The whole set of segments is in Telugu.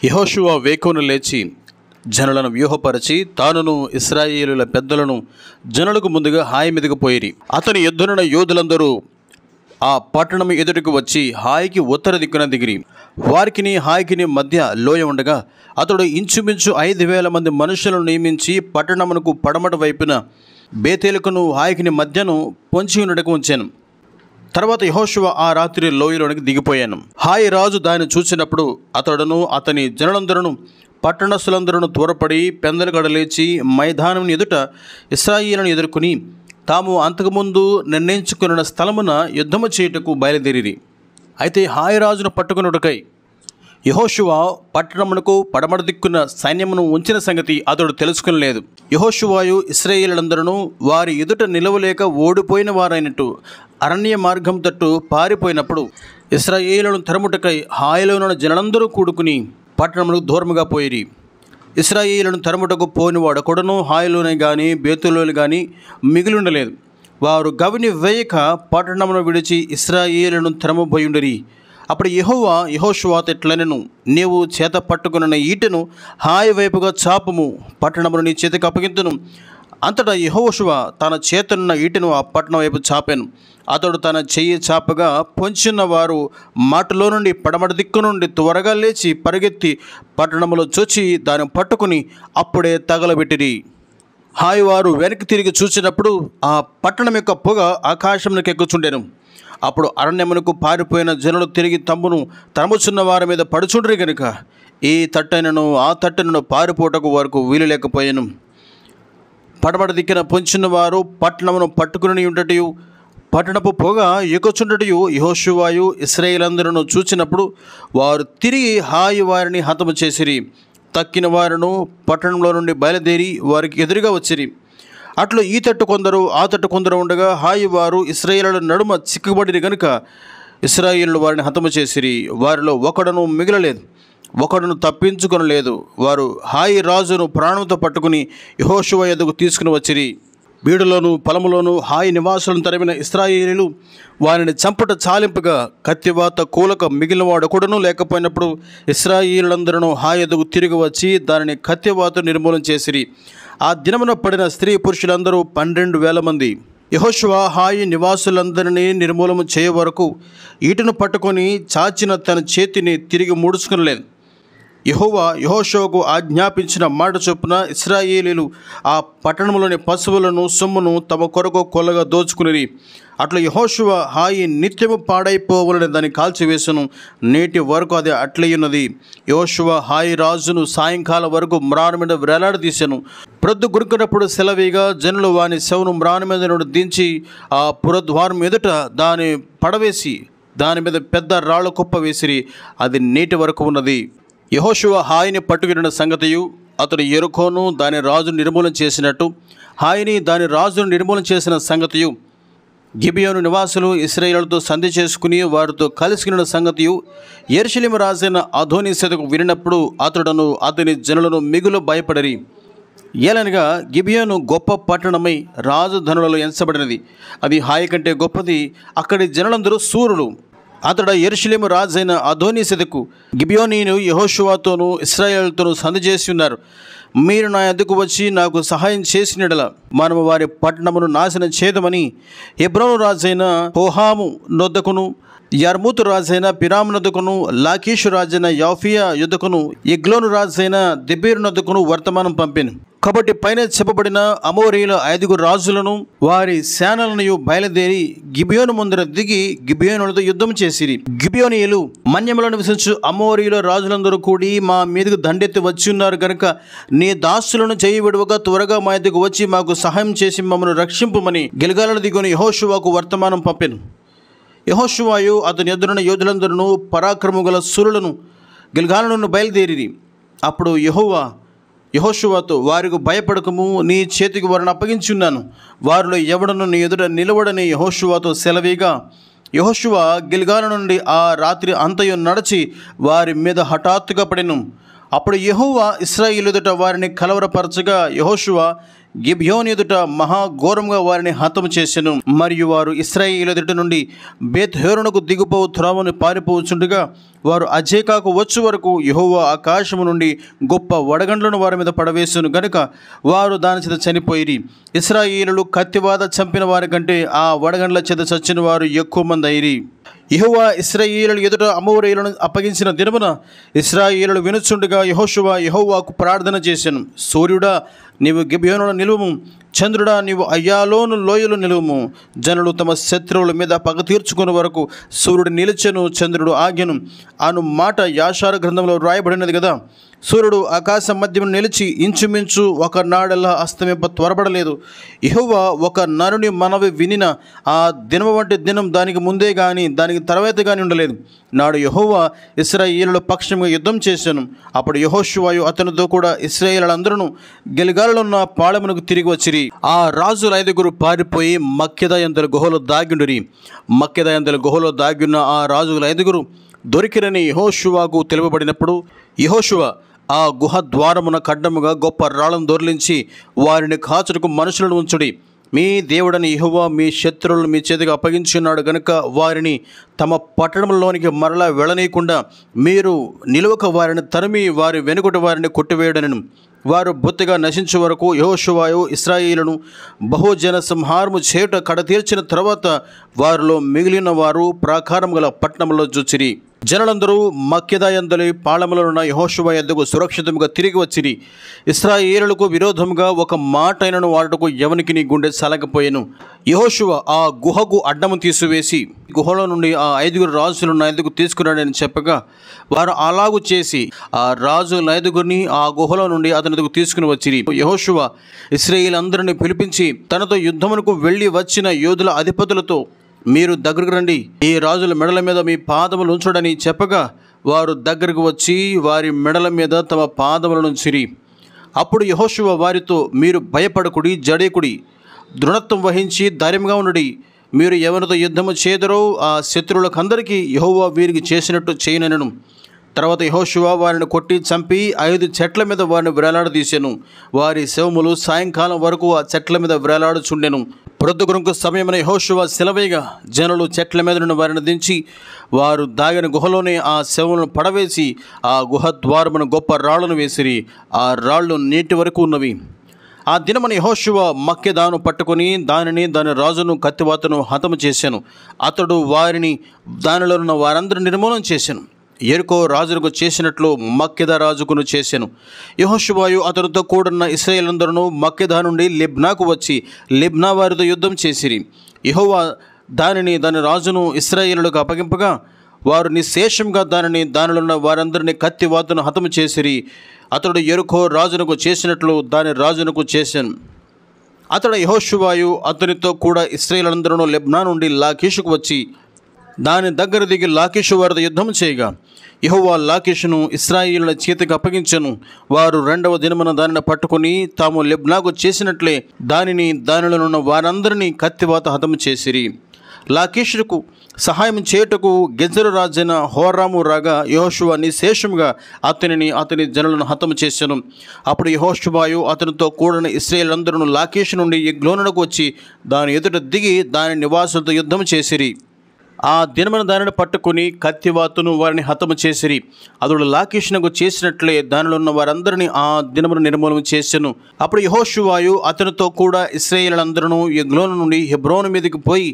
యెహోషువ వేకువన లేచి జనులను వ్యూహపరిచి తానును ఇశ్రాయేలుల పెద్దలను జనులకు ముందుగా హాయి మీదకు పోయిరి. అతని యుద్ధనున్న యోధులందరూ ఆ పట్టణం ఎదుటికి వచ్చి హాయికి ఉత్తర దిక్కున దిగిరి. వారికిని హాయికిని మధ్య లోయ ఉండగా అతడు ఇంచుమించు 5,000 మంది మనుషులను నియమించి పట్టణమునకు పడమట వైపున బేతేలుకును హాయికిని మధ్యను పొంచి ఉండటకు ఉంచాను. తర్వాత యెహోషువ ఆ రాత్రి లోయలోనికి దిగిపోయాను. హాయి రాజు దాన్ని చూసినప్పుడు అతడును అతని జనులందరూ పట్టణస్థులందరూ త్వరపడి పెందలగడ లేచి మైదానం ఎదుట ఇశ్రాయేలును ఎదుర్కొని తాము అంతకుముందు నిర్ణయించుకున్న స్థలమున యుద్ధము చేయుటకు బయలుదేరిరి. అయితే హాయి రాజును పట్టుకున్నటకై యెహోషువ పట్టణమునకు పడమట దిక్కున సైన్యమును ఉంచిన సంగతి అతడు తెలుసుకునలేదు. యెహోషువయు ఇశ్రాయేలులందరూ వారి ఎదుట నిలవలేక ఓడిపోయిన వారైనట్టు అరణ్య మార్గం తట్టు పారిపోయినప్పుడు ఇశ్రాయేలును తరుముటకై హాయిలోనున్న జనులందరూ కూడుకుని పట్టణమునకు దూరముగా పోయిరి. ఇశ్రాయేలును తరుముటకు పోనివాడొకడును హాయిలోనే గాని బేతులోని గాని మిగిలిండలేదు. వారు గవిని వేయక పట్టణమును విడిచి ఇశ్రాయేలును తరుమబోయుండిరి. అప్పుడు యెహోవా యెహోషువతో ఇట్లనెను, నీవు చేత పట్టుకున్న ఈటెను హాయి వైపుగా చాపుము, పట్టణమును నీ చేతికి అప్పగింతును. అంతటా యెహోషువ తన చేతనున్న ఈటెను ఆ పట్టణం వైపు చాపాను. అతడు తన చెయ్యి చాపగా పొంచిన వారు మాటులో నుండి పడమట దిక్కు నుండి త్వరగా లేచి పరిగెత్తి పట్టణములో చొచ్చి దాన్ని పట్టుకుని అప్పుడే తగలబెట్టిరి. హాయి వారు వెనక్కి తిరిగి చూసినప్పుడు ఆ పట్టణం యొక్క పొగ ఆకాశమునకు ఎక్కుచుండెను. అప్పుడు అరణ్యమునకు పారిపోయిన జనులు తిరిగి తరుముచున్న వారి మీద పడుచుండ్రి గనుక ఈ తట్టైనను ఆ తట్టైనను పారిపోటకు వరకు వీలు లేకపోయాను. పడమట దిక్కిన పొంచిన వారు పట్టణమును పట్టుకుని ఉండటయు పట్టణపు పొగ ఎక్కుచుండటయు యెహోషువయు ఇశ్రాయేలందరూ చూచినప్పుడు వారు తిరిగి హాయి వారిని హతము చేసిరి. తక్కిన వారును పట్టణంలో నుండి బయలుదేరి వారికి ఎదురుగా వచ్చిరి. అట్లు ఈ తట్టు కొందరు ఆ తట్టు కొందరు ఉండగా హాయి వారు ఇశ్రాయేలుల నడుమ చిక్కుబడిరి గనుక ఇశ్రాయేలు వారిని హతము చేసిరి. వారిలో ఒకడును మిగలలేదు, ఒకడును తప్పించుకొనలేదు. వారు హాయి రాజును ప్రాణంతో పట్టుకుని యెహోషువ ఎదుగు తీసుకుని వచ్చిరి. బీడులోను పొలములోను హాయి నివాసులను తరిమిన ఇశ్రాయేలీయులు వారిని చంపుట చాలింపుగా కత్తివాత కూలక మిగిలిన వాడొకడును లేకపోయినప్పుడు ఇశ్రాయేలులందరూ హాయి ఎదుగు తిరిగి వచ్చి దానిని కత్తివాత నిర్మూలన చేసిరి. ఆ దినమున పడిన స్త్రీ పురుషులందరూ 12,000 మంది. యెహోషువ హాయి నివాసులందరినీ నిర్మూలన చేయ వరకు ఈటను పట్టుకొని చాచిన తన చేతిని తిరిగి ముడుచుకునలేదు. యెహోవా యెహోషువకు ఆజ్ఞాపించిన మాట చొప్పున ఇశ్రాయేలీయులు ఆ పట్టణంలోని పశువులను సొమ్మును తమ కొరకు కొల్లగా దోచుకునిరి. అట్లా యెహోషువ హాయి నిత్యము పాడైపోవాలని దాన్ని కాల్చివేసను. నేటి వరకు అది అట్లయ్యున్నది. యెహోషువ హాయి రాజును సాయంకాలం వరకు మ్రాను మీద వేలాడదీశాను. ప్రొద్దు గురుకున్నప్పుడు సెలవీగా జనులు వాని శవను మ్రాను మీద నుండి దించి ఆ పురద్వారం ఎదుట దాన్ని పడవేసి దాని మీద పెద్ద రాళ్ళ కుప్ప వేసిరి. అది నేటి వరకు ఉన్నది. యెహోషువ హాయిని పట్టుకున్న సంగతియు అతడు యెరికోను దాని రాజును నిర్మూలన చేసినట్టు హాయిని దాని రాజును నిర్మూలన చేసిన సంగతియు గిబియోను నివాసులు ఇశ్రాయేలుతో సంధి చేసుకుని వారితో కలిసిన సంగతియు యెరూషలేము రాజైన అదోనీసెదకు వినినప్పుడు అతడును అతని జనులను మిగులు భయపడిరి. ఏలనగా గిబియోను గొప్ప పట్టణమై రాజధనులలో ఎంచబడినది. అది హాయి కంటే గొప్పది. అక్కడి జనులందరూ శూరులు. అతడు యెరూషలేము రాజైన అదోనీసెదకు గిబియోనీయులు యెహోషువతోనూ ఇశ్రాయేలుతోనూ సంధి చేసి ఉన్నారు. మీరు నా ఎద్దుకు వచ్చి నాకు సహాయం చేసినడల మనము వారి పట్టణమును నాశనం చేద్దామని హెబ్రోను రాజైన హోహాము నొద్దకును యర్మూతు రాజైన పిరాము నొద్దకును లాకీషు రాజైన యాఫియా యుద్ధకును ఎగ్లోను రాజైన దెబీరు నొద్దకును వర్తమానం పంపాను. కాబట్టి పైన చెప్పబడిన అమోరీయుల 5 రాజులను వారి సేనలను బయలుదేరి గిబియోను ముందర దిగి గిబియోనులతో యుద్ధం చేసిరి. గిబియోనీయులు మన్యములో నివసించు అమోరీయుల రాజులందరూ కూడి మా మీదకు దండెత్తి వచ్చి ఉన్నారు కనుక నీ దాసులను చేయి విడువగా త్వరగా మా ఎద్దుకు వచ్చి మాకు సహాయం చేసి మమ్మల్ని రక్షింపుమని గిల్గాలును దిగుని యెహోషువకు వర్తమానం పంపాను. యెహోషువయు అతని ఎదురున్న యోధులందరూ పరాక్రమము గల శూరులను గిల్గాలును బయలుదేరిరి. అప్పుడు యెహోవా యెహోషువతో వారికి భయపడకము, నీ చేతికి వారిని అప్పగించి ఉన్నాను. వారిలో ఎవడను నీ ఎదుట నిలవడని యెహోషువతో సెలవీగా యెహోషువ గిల్గాలు నుండి ఆ రాత్రి అంతయు నడిచి వారి మీద హఠాత్తుగా పడెను. అప్పుడు యెహోవా ఇశ్రాయేలు ఎదుట వారిని కలవరపరచగా యెహోషువ గిబియోను ఎదుట మహాఘోరంగా వారిని హతము చేసెను. మరియు వారు ఇశ్రాయేలు ఎదుట నుండి బేత్‌హోరోనుకు దిగుపోవు త్రోవను పారిపోవచ్చుండగా వారు అజేకాకు వచ్చు వరకు యెహోవా ఆకాశము నుండి గొప్ప వడగండ్లను వారి మీద పడవేసెను గనుక వారు దాని చేత చనిపోయిరి. ఇశ్రాయేలులు కత్తివాత చంపిన వారి కంటే ఆ వడగండ్ల చేత చచ్చిన వారు ఎక్కువ మంది అయిరి. యెహోవా ఇశ్రాయేలుల ఎదుట అమోరీయులను అప్పగించిన దినమున ఇశ్రాయేలులు వినుచుండగా యెహోషువ యెహోవాకు ప్రార్థన చేసెను. సూర్యుడా, నీవు గిబియోనులో నిలువుము, చంద్రుడా, నీవు అయ్యాలోను లోయలో నిలువుము. జనులు తమ శత్రువుల మీద పగ తీర్చుకునే వరకు సూర్యుడు నిలిచెను, చంద్రుడు ఆగెను అను మాట యాషారు గ్రంథంలో రాయబడినది కదా. సూర్యుడు ఆకాశం మధ్యము నిలిచి ఇంచుమించు ఒక నాడెల్లా అస్తమింప త్వరపడలేదు. యెహోవా ఒక నరుని మనవి వినిన ఆ దినము వంటి దినం దానికి ముందే కానీ దానికి తర్వాత కానీ ఉండలేదు. నాడు యెహోవా ఇశ్రాయేలుల పక్షంగా యుద్ధం చేశాను. అప్పుడు యెహోషువయు అతనితో కూడా ఇశ్రాయేలులందరూ గిల్గాలులో ఉన్న పాళెమునకు తిరిగి వచ్చిరి. ఆ రాజుల 5 పారిపోయి మక్కెదా యందలి గుహలో దాగిండిరి. మక్కెదా యందలి గుహలో దాగిన్న ఆ రాజుల 5 దొరికిరని యెహోషువకు తెలుపబడినప్పుడు యెహోషువ ఆ గుహ ద్వారమున ఖడ్డముగా గొప్ప రాళ్ళను దొర్లించి వారిని కాచుటకు మనుషులను ఉంచుడి. మీ దేవుడని యెహోవా మీ శత్రువులను మీ చేతికి అప్పగించున్నాడు గనుక వారిని తమ పట్టణంలోనికి మరలా వెళ్ళనీయకుండా మీరు నిలువక వారిని తరిమి వారి వెనుకటి వారిని కొట్టివేయడనను. వారు బొత్తిగా నశించే వరకు యెహోషువయు ఇశ్రాయేలును బహుజన సంహారము చేయుట కడతీర్చిన తర్వాత వారిలో మిగిలిన వారు ప్రాకారం గల పట్టణంలో జూచిరి. జనులందరూ మక్కెదా యందలి పాళెములో ఉన్న యెహోషువ యొద్దకు సురక్షితంగా తిరిగి వచ్చిరి. ఇశ్రాయేలులకు విరోధముగా ఒక మాటైనను వాడుటకు ఎవనికి నీ గుండె సలకపోయెను. యెహోషువ ఆ గుహకు అడ్డము తీసివేసి గుహలో నుండి ఆ 5 రాజులను నా యొద్దకు తీసుకురాడని చెప్పగా వారు అలాగు చేసి ఆ రాజుల 5 ఆ గుహలో నుండి అతని యొద్దకు తీసుకుని వచ్చిరి. యెహోషువ ఇశ్రాయేలందరినీ పిలిపించి తనతో యుద్ధమునకు వెళ్ళి వచ్చిన యోధుల అధిపతులతో, మీరు దగ్గరకు రండి, ఈ రాజుల మెడల మీద మీ పాదములు ఉంచుడని చెప్పగా వారు దగ్గరకు వచ్చి వారి మెడల మీద తమ పాదములను ఉంచిరి. అప్పుడు యెహోషువ వారితో, మీరు భయపడకుడి, జడేకుడి, దృఢత్వం వహించి ధైర్యంగా ఉండుడి. మీరు ఎవరితో యుద్ధము చేదరో ఆ శత్రువులకందరికీ యెహోవా వీరికి చేసినట్టు చేయనెను. తర్వాత యెహోషువ వారిని కొట్టి చంపి 5 చెట్ల మీద వారిని వేలాడదీసెను. వారి శవములు సాయంకాలం వరకు ఆ చెట్ల మీద వేలాడుచుండెను. ప్రొద్దుగురుంకు సమయమున యెహోషువ సెలవేగా జనులు చెట్ల మీద నుండి వారిని దించి వారు దాగిన గుహలోనే ఆ శవములను పడవేసి ఆ గుహ ద్వారమున గొప్ప రాళ్లను వేసిరి. ఆ రాళ్ళు నేటి వరకు ఉన్నవి. ఆ దినమున యెహోషువ మక్కెదాను పట్టుకొని దానిని దాని రాజును కత్తివాతను హతము చేశాను. అతడు వారిని దానిలో ఉన్న వారందరూ నిర్మూలన చేశాను. యెరికో రాజులకు చేసినట్లు మక్కెదా రాజుకును చేశాను. యెహోషువయు అతనితో కూడున్న ఇశ్రాయేలందరూ మక్కెదా నుండి లిబ్నాకు వచ్చి లిబ్నా వారితో యుద్ధం చేసిరి. యెహోవా దానిని దాని రాజును ఇశ్రాయేలులకు అప్పగింపగా వారు నిశ్శేషంగా దానిలో ఉన్న వారందరినీ కత్తివాతను హతము చేసిరి. అతడు యెరికో రాజునకు చేసినట్లు దాని రాజునకు చేశాను. అతడు యెహోషువయు అతనితో కూడా ఇశ్రాయేలందరూ లిబ్నా నుండి లాకీషుకు వచ్చి దాని దగ్గర దిగి లాకీషు వారితో యుద్ధం చేయగా యెహోవా లాకీషును ఇశ్రాయేలుల చేతికి అప్పగించెను. వారు 2వ దినమున దానిని పట్టుకొని తాము లిబ్నాకు చేసినట్లే దానిలో ఉన్న వారందరినీ కత్తివాత హతము చేసిరి. లాకీషుకు సహాయం చేయుటకు గెజరు రాజైన హోరాము రాగా యెహోషువ నిశ్శేషముగా అతని జనులను హతము చేసెను. అప్పుడు యెహోషువయు అతనితో కూడిన ఇశ్రాయేలందరూ లాకీషు నుండి ఎగ్లోనునకు వచ్చి దాని ఎదుట దిగి దాని నివాసులతో యుద్ధం చేసిరి. ఆ దినమున దానిని పట్టుకుని కత్తివాతును వారిని హతము చేసిరి. అతడు లాకీషునకు చేసినట్లే దానిలో ఉన్న వారందరినీ ఆ దినమున నిర్మూలన చేసెను. అప్పుడు యెహోషువయు అతనితో కూడా ఇశ్రాయేలులందరూ ఎగ్లోను నుండి హెబ్రోను మీదకి పోయి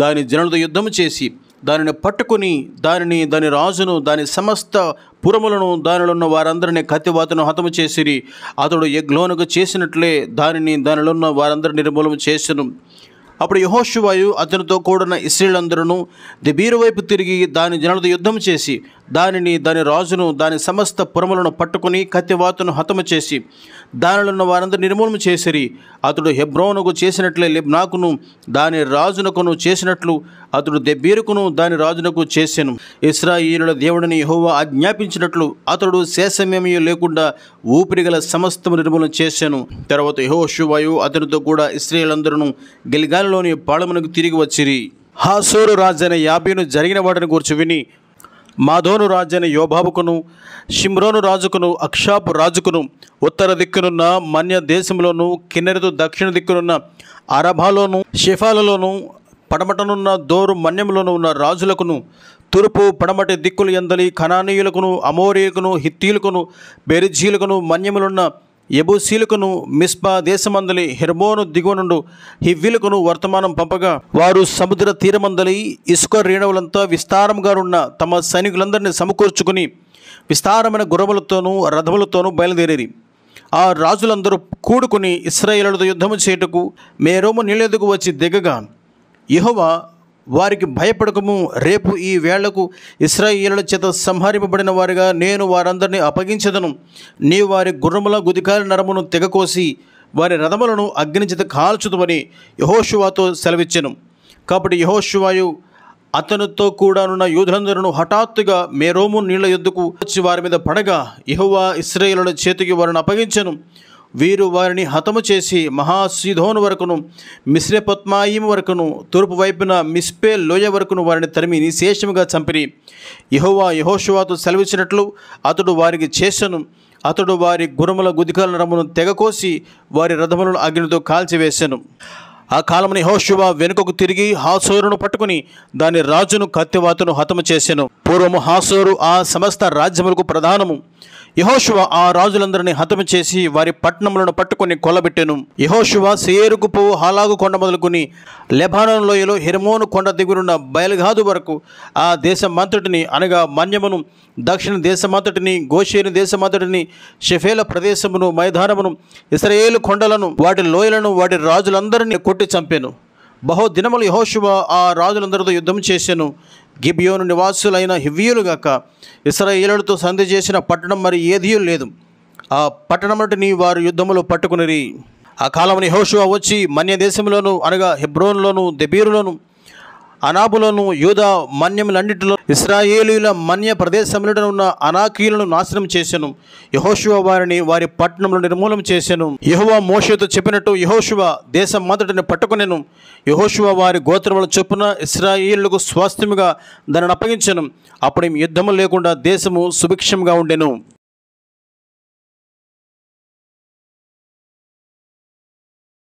దాని జనులతో యుద్ధము చేసి దానిని పట్టుకుని దాని రాజును దాని సమస్త పురములను దానిలో ఉన్న వారందరినీ కత్తివాతను హతము చేసిరి. అతడు ఎగ్లోనుకు చేసినట్లే దానిలో ఉన్న వారందరినీ నిర్మూలన చేసెను. అప్పుడు యెహోషువయు అతనితో కూడిన ఇశ్రాయేలందరూ దెబీరు వైపు తిరిగి దాని జనులతో యుద్ధం చేసి దాని రాజును దాని సమస్త పురములను పట్టుకుని కత్తివాతను హతము చేసి దానిలో ఉన్న వారందరూ నిర్మూలన చేసిరి. అతడు హెబ్రోనుకు చేసినట్లే లిబ్నాకును దాని రాజునకును చేసినట్లు అతడు దెబీరుకును దాని రాజునకు చేసెను. ఇశ్రాయేలుల దేవుడిని యెహోవా ఆజ్ఞాపించినట్లు అతడు శేషమేమీ లేకుండా ఊపిరిగల సమస్తము నిర్మూలన చేశాను. తర్వాత యెహోషువయు అతనితో కూడా ఇశ్రాయేలందరూ గిల్గాలులోని పాళెమునకు తిరిగి వచ్చిరి. హాసోరు రాజైన యాబీను జరిగిన వాటిని గురించి విని మాదోను రాజైన యోబాబుకును, షిమ్రోను రాజుకును, అక్షాపు రాజుకును, ఉత్తర దిక్కునున్న మన్య దేశంలోను, కిన్నెరెతు దక్షిణ దిక్కునున్న అరబాలోను, షెఫాలలోను, పడమటనున్న దోరు మన్యంలోను ఉన్న రాజులకును, తూర్పు పడమటి దిక్కులు ఎందలి కనానీయులకును, అమోరీయులకును, హిత్తీయులకును, బెరిజీయులకును, మన్యములున్న యెబూసీయులకును, మిస్పా దేశమందలి హెర్మోను దిగువనుండు హివ్వీలకును వర్తమానం పంపగా, వారు సముద్ర తీరమందలి ఇసుక రేణువులంతా విస్తారంగా ఉన్న తమ సైనికులందరినీ సమకూర్చుకుని విస్తారమైన గుర్రములతోనూ రథములతోనూ బయలుదేరి ఆ రాజులందరూ కూడుకుని ఇశ్రాయేలులతో యుద్ధము చేయుటకు మేరోము నీళ్ళెదుకు వచ్చి దిగగా, యెహోవా వారికి భయపడకము, రేపు ఈ వేళకు ఇశ్రాయేలుల చేత సంహరింపబడిన వారిగా నేను వారందరినీ అప్పగించదను. నీవు వారి గుర్రముల గుదికాలి నరమును తెగకోసి వారి రథములను అగ్ని చేత కాల్చుదువని యెహోషువతో సెలవిచ్చెను. కాబట్టి యెహోషువయు అతనితో కూడానున్న యూదులందరూ హఠాత్తుగా మేరోము నీళ్ల యొద్దకు వచ్చి వారి మీద పడగా, యెహోవా ఇశ్రాయేలుల చేతికి వారిని అప్పగించెను. వీరు వారిని హతము చేసి మహాసీదోను వరకును, మిశ్రెపొత్మాయిము వరకును, తూర్పు వైపున మిస్పే లోయ వరకును వారిని తరిమి నిశేషముగా చంపిరి. యెహోవా యెహోషువతో సెలవిచ్చినట్లు అతడు వారికి చేసెను. అతడు వారి గుర్రముల గుదికాల నరమును తెగకోసి వారి రథములను అగ్నితో కాల్చివేసెను. ఆ కాలమున యెహోషువ వెనుకకు తిరిగి హాసోరును పట్టుకుని దాని రాజును కత్తివాతను హతము చేసెను. పూర్వము హాసోరు ఆ సమస్త రాజ్యములకు ప్రధానము. యెహోషువ ఆ రాజులందరినీ హతము చేసి వారి పట్టణములను పట్టుకుని కొల్లబెట్టెను. యెహోషువ సేయరుకు పోవు హాలాగు కొండ మొదలుకొని లెబానోను లోయలో హెర్మోను కొండ దిగురున్న బయల్గాదు వరకు ఆ దేశమంతటిని, అనగా మన్యమును, దక్షిణ దేశమంతటిని, గోషేను దేశమంతటిని, షెఫేల ప్రదేశమును, మైదానమును, ఇశ్రాయేలు కొండలను, వాటి లోయలను, వాటి రాజులందరినీ కొట్టి చంపెను. బహుదినములు యెహోషువ ఆ రాజులందరితో యుద్ధం చేసెను. గిబియోను నివాసులైన హివ్వీయులుగాక ఇశ్రాయేలులతో సంధి చేసిన పట్టణం మరి ఏదీ లేదు. ఆ పట్టణముని వారు యుద్ధములో పట్టుకునిరి. ఆ కాలమున యెహోషువ వచ్చి మన్య దేశంలోను, అనగా హెబ్రోనులోను, దెబీరులోను, అనాబులోను, యూదా మన్యములన్నిటిలో ఇశ్రాయేలీయుల మన్య ప్రదేశములలో ఉన్న అనాకీయులను నాశనం చేసెను. యెహోషువ వారిని వారి పట్టణములను నిర్మూలన చేసెను. యెహోవా మోషేతో చెప్పినట్టు యెహోషువ దేశం మొదటిని పట్టుకునెను. యెహోషువ వారి గోత్రముల చొప్పున ఇశ్రాయేలులకు స్వాస్థ్యముగా దానిని అప్పగించెను. అప్పుడు యుద్ధము లేకుండా దేశము సుభిక్షంగా ఉండెను.